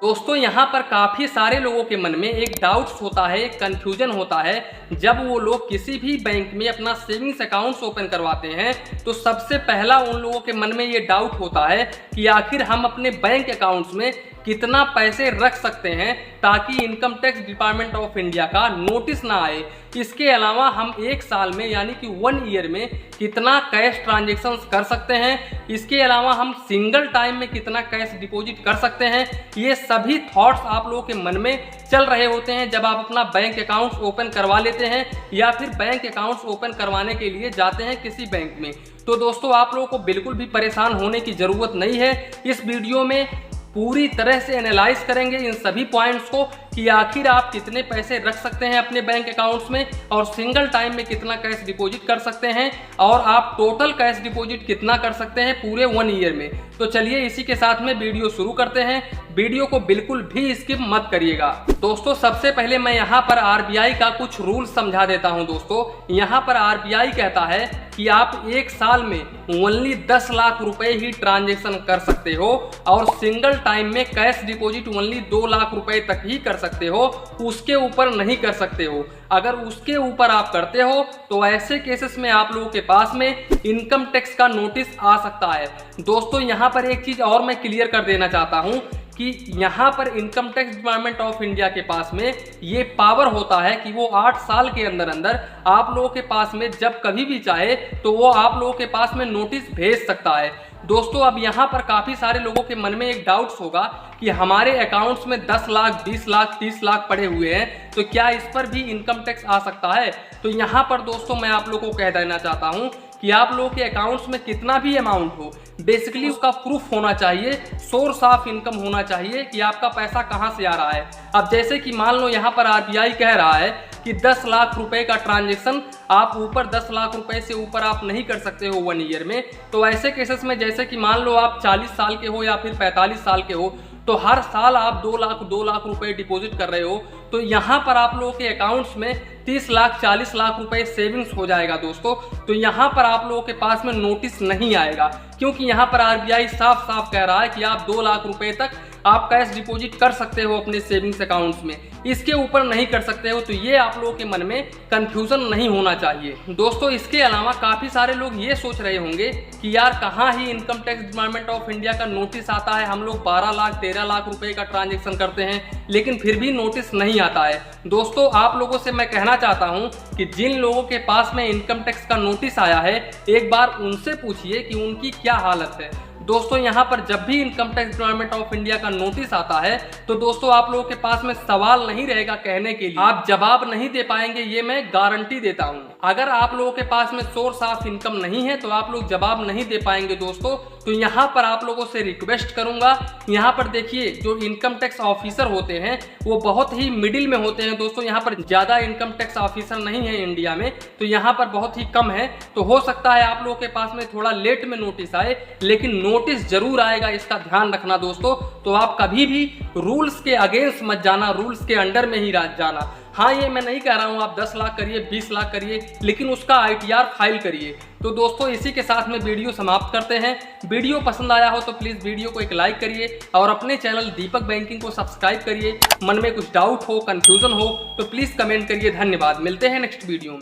दोस्तों यहाँ पर काफ़ी सारे लोगों के मन में एक डाउट्स होता है, एक कन्फ्यूजन होता है। जब वो लोग किसी भी बैंक में अपना सेविंग्स अकाउंट्स ओपन करवाते हैं तो सबसे पहला उन लोगों के मन में ये डाउट होता है कि आखिर हम अपने बैंक अकाउंट्स में कितना पैसे रख सकते हैं ताकि income tax department of India का नोटिस ना आए। इसके अलावा हम एक साल में यानी कि 1 ईयर में कितना कैश ट्रांजेक्शन्स कर सकते हैं, इसके अलावा हम सिंगल टाइम में कितना कैश डिपॉजिट कर सकते हैं। ये सभी थॉट्स आप लोगों के मन में चल रहे होते हैं जब आप अपना बैंक अकाउंट्स ओपन करवा लेते हैं या फिर बैंक अकाउंट्स ओपन करवाने के लिए जाते हैं किसी बैंक में। तो दोस्तों आप लोगों को बिल्कुल भी परेशान होने की ज़रूरत नहीं है। इस वीडियो में पूरी तरह से एनालाइज करेंगे इन सभी पॉइंट्स को कि आखिर आप कितने पैसे रख सकते हैं अपने बैंक अकाउंट्स में और सिंगल टाइम में कितना कैश डिपॉजिट कर सकते हैं और आप टोटल कैश डिपॉजिट कितना कर सकते हैं पूरे 1 ईयर में। तो चलिए इसी के साथ में वीडियो शुरू करते हैं। वीडियो को बिल्कुल भी स्किप मत करिएगा। दोस्तों सबसे पहले मैं यहाँ पर आरबीआई का कुछ रूल समझा देता हूँ। दोस्तों यहाँ पर आरबीआई कहता है कि आप एक साल में ओनली 10 लाख रुपए ही ट्रांजेक्शन कर सकते हो और सिंगल टाइम में कैश डिपॉजिट ओनली 2 लाख रुपए तक ही कर सकते हो, उसके ऊपर नहीं कर सकते हो। अगर उसके ऊपर आप करते हो तो ऐसे केसेस में आप लोगों के पास में इनकम टैक्स का नोटिस आ सकता है। दोस्तों यहाँ पर एक चीज और मैं क्लियर कर देना चाहता हूँ कि यहाँ पर income tax department of India के पास में ये पावर होता है कि वो 8 साल के अंदर अंदर आप लोगों के पास में जब कभी भी चाहे तो वो आप लोगों के पास में नोटिस भेज सकता है। दोस्तों अब यहाँ पर काफ़ी सारे लोगों के मन में एक डाउट्स होगा कि हमारे अकाउंट्स में 10 लाख 20 लाख 30 लाख पड़े हुए हैं तो क्या इस पर भी इनकम टैक्स आ सकता है। तो यहाँ पर दोस्तों मैं आप लोगों को कह देना चाहता हूँ कि आप लोगों के अकाउंट्स में कितना भी अमाउंट हो बेसिकली उसका प्रूफ होना चाहिए, सोर्स ऑफ इनकम होना चाहिए कि आपका पैसा कहाँ से आ रहा है। अब जैसे कि मान लो यहाँ पर आरबीआई कह रहा है कि 10 लाख रुपए का ट्रांजेक्शन आप ऊपर 10 लाख रुपए से ऊपर आप नहीं कर सकते हो 1 ईयर में। तो ऐसे केसेस में जैसे कि मान लो आप 40 साल के हो या फिर 45 साल के हो तो हर साल आप 2 लाख रुपए डिपॉजिट कर रहे हो तो यहाँ पर आप लोगों के अकाउंट्स में 30 लाख 40 लाख रुपए सेविंग्स हो जाएगा। दोस्तों तो यहाँ पर आप लोगों के पास में नोटिस नहीं आएगा क्योंकि यहाँ पर आरबीआई साफ साफ कह रहा है कि आप 2 लाख रुपए तक आप कैश डिपॉजिट कर सकते हो अपने सेविंग्स अकाउंट्स में, इसके ऊपर नहीं कर सकते हो। तो ये आप लोगों के मन में कंफ्यूजन नहीं होना चाहिए। दोस्तों इसके अलावा काफ़ी सारे लोग ये सोच रहे होंगे कि यार कहाँ ही income tax department of India का नोटिस आता है, हम लोग 12 लाख 13 लाख रुपए का ट्रांजेक्शन करते हैं लेकिन फिर भी नोटिस नहीं आता है। दोस्तों आप लोगों से मैं कहना चाहता हूँ कि जिन लोगों के पास में इनकम टैक्स का नोटिस आया है एक बार उनसे पूछिए कि उनकी क्या हालत है। दोस्तों यहाँ पर जब भी income tax department of India का नोटिस आता है तो दोस्तों आप लोगों के पास में सवाल नहीं रहेगा कहने के लिए, आप जवाब नहीं दे पाएंगे, ये मैं गारंटी देता हूँ। अगर आप लोगों के पास में सोर्स ऑफ इनकम नहीं है तो आप लोग जवाब नहीं दे पाएंगे। दोस्तों तो यहाँ पर आप लोगों से रिक्वेस्ट करूंगा, यहाँ पर देखिए जो इनकम टैक्स ऑफिसर होते हैं वो बहुत ही मिडिल में होते हैं। दोस्तों यहाँ पर ज़्यादा इनकम टैक्स ऑफिसर नहीं है इंडिया में, तो यहाँ पर बहुत ही कम है। तो हो सकता है आप लोगों के पास में थोड़ा लेट में नोटिस आए लेकिन नोटिस जरूर आएगा, इसका ध्यान रखना दोस्तों। तो आप कभी भी रूल्स के अगेंस्ट मत जाना, रूल्स के अंडर में ही जाना। हाँ ये मैं नहीं कह रहा हूँ आप 10 लाख करिए 20 लाख करिए लेकिन उसका ITR फाइल करिए। तो दोस्तों इसी के साथ में वीडियो समाप्त करते हैं। वीडियो पसंद आया हो तो प्लीज़ वीडियो को एक लाइक करिए और अपने चैनल दीपक बैंकिंग को सब्सक्राइब करिए। मन में कुछ डाउट हो, कंफ्यूजन हो तो प्लीज़ कमेंट करिए। धन्यवाद, मिलते हैं नेक्स्ट वीडियो में।